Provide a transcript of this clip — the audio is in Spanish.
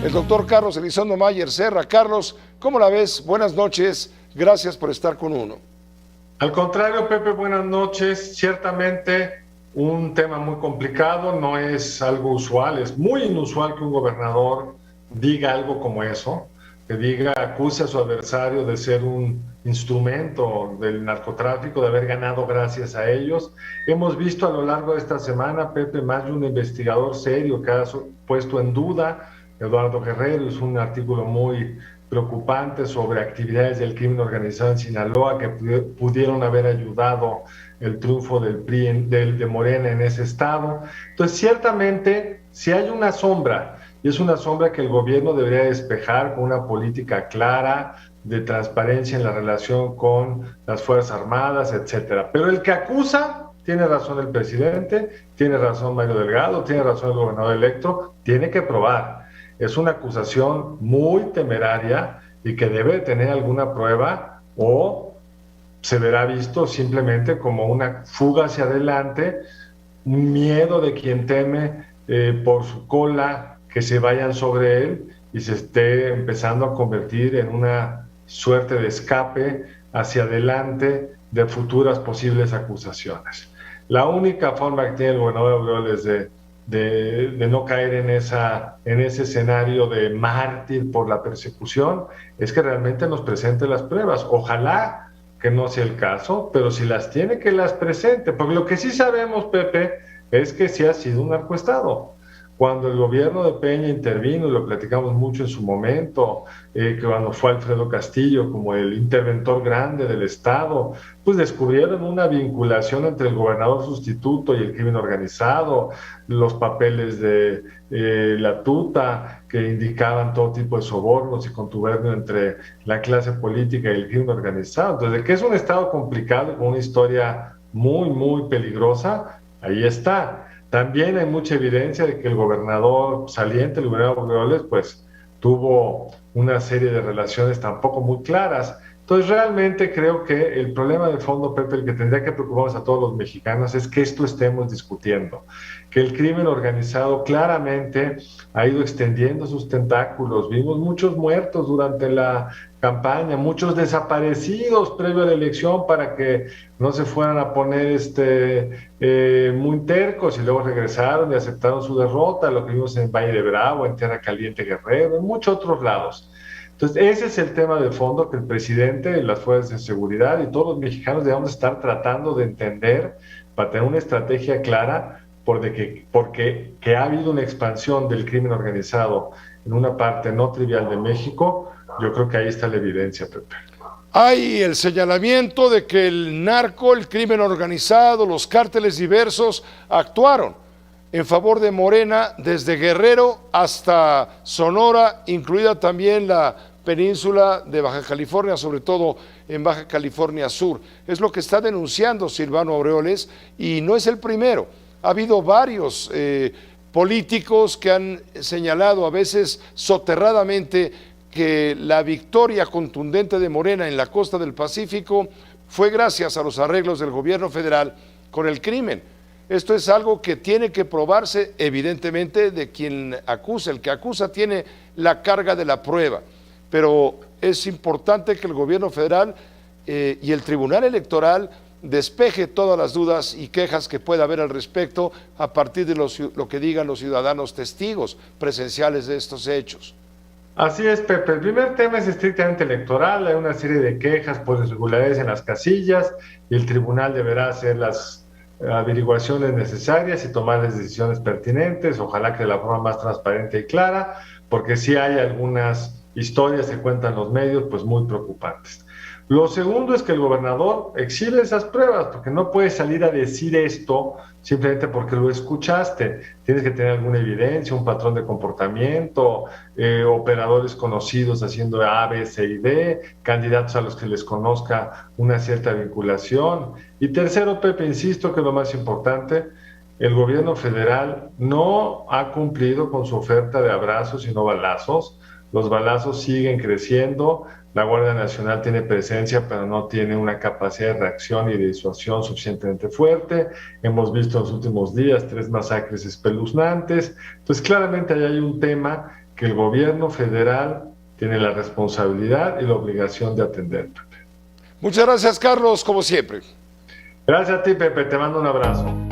el doctor Carlos Elizondo Mayer Serra. Carlos, ¿cómo la ves? Buenas noches, gracias por estar con uno. Al contrario, Pepe, buenas noches. Ciertamente un tema muy complicado, no es algo usual, es muy inusual que un gobernador diga algo como eso, que diga, acuse a su adversario de ser un instrumento del narcotráfico, de haber ganado gracias a ellos. Hemos visto a lo largo de esta semana, Pepe, más de un investigador serio que ha puesto en duda. Eduardo Guerrero hizo un artículo muy preocupante sobre actividades del crimen organizado en Sinaloa que pudieron haber ayudado el triunfo del PRI, de Morena en ese estado. Entonces, ciertamente, si hay una sombra, y es una sombra que el gobierno debería despejar con una política clara de transparencia en la relación con las Fuerzas Armadas, etcétera. Pero el que acusa, tiene razón el presidente, tiene razón Mario Delgado, tiene razón el gobernador electo, tiene que probar. Es una acusación muy temeraria y que debe tener alguna prueba o se verá visto simplemente como una fuga hacia adelante, un miedo de quien teme por su cola que se vayan sobre él y se esté empezando a convertir en una suerte de escape hacia adelante de futuras posibles acusaciones. La única forma que tiene el gobernador Aureoles de no caer en ese escenario de mártir por la persecución es que realmente nos presente las pruebas. Ojalá que no sea el caso, pero si las tiene, que las presente, porque lo que sí sabemos, Pepe, es que sí ha sido un narcoestado. Cuando el gobierno de Peña intervino, y lo platicamos mucho en su momento, que cuando fue Alfredo Castillo como el interventor grande del Estado, pues descubrieron una vinculación entre el gobernador sustituto y el crimen organizado, los papeles de la tuta que indicaban todo tipo de sobornos y contubernio entre la clase política y el crimen organizado. Entonces, de que es un Estado complicado con una historia muy, muy peligrosa, ahí está. También hay mucha evidencia de que el gobernador saliente, el gobernador Aureoles, pues tuvo una serie de relaciones tampoco muy claras. Entonces realmente creo que el problema de fondo, Pepe, el que tendría que preocuparnos a todos los mexicanos es que esto estemos discutiendo, que el crimen organizado claramente ha ido extendiendo sus tentáculos. Vimos muchos muertos durante la campaña, muchos desaparecidos previo a la elección para que no se fueran a poner muy tercos y luego regresaron y aceptaron su derrota, lo que vimos en Valle de Bravo, en Tierra Caliente Guerrero, en muchos otros lados. Entonces, ese es el tema de fondo que el presidente, las fuerzas de seguridad y todos los mexicanos debemos estar tratando de entender para tener una estrategia clara porque que ha habido una expansión del crimen organizado en una parte no trivial de México. Yo creo que ahí está la evidencia, Pepe. Hay el señalamiento de que el narco, el crimen organizado, los cárteles diversos actuaron en favor de Morena desde Guerrero hasta Sonora, incluida también la península de Baja California, sobre todo en Baja California Sur. Es lo que está denunciando Silvano Aureoles y no es el primero. Ha habido varios políticos que han señalado, a veces soterradamente, que la victoria contundente de Morena en la costa del Pacífico fue gracias a los arreglos del gobierno federal con el crimen. Esto es algo que tiene que probarse evidentemente de quien acusa. El que acusa tiene la carga de la prueba, pero es importante que el gobierno federal y el Tribunal Electoral despeje todas las dudas y quejas que pueda haber al respecto a partir de lo que digan los ciudadanos testigos presenciales de estos hechos. Así es, Pepe. El primer tema es estrictamente electoral. Hay una serie de quejas por irregularidades en las casillas y el tribunal deberá hacer las averiguaciones necesarias y tomar las decisiones pertinentes, ojalá que de la forma más transparente y clara, porque sí hay algunas historias que cuentan los medios pues muy preocupantes. Lo segundo es que el gobernador exhibe esas pruebas, porque no puedes salir a decir esto simplemente porque lo escuchaste. Tienes que tener alguna evidencia, un patrón de comportamiento, operadores conocidos haciendo A, B, C y D, candidatos a los que les conozca una cierta vinculación. Y tercero, Pepe, insisto que lo más importante, el gobierno federal no ha cumplido con su oferta de abrazos y no balazos. Los balazos siguen creciendo. La Guardia Nacional tiene presencia, pero no tiene una capacidad de reacción y de disuasión suficientemente fuerte. Hemos visto en los últimos días 3 masacres espeluznantes. Entonces, claramente ahí hay un tema que el gobierno federal tiene la responsabilidad y la obligación de atender, Pepe. Muchas gracias, Carlos, como siempre. Gracias a ti, Pepe, te mando un abrazo.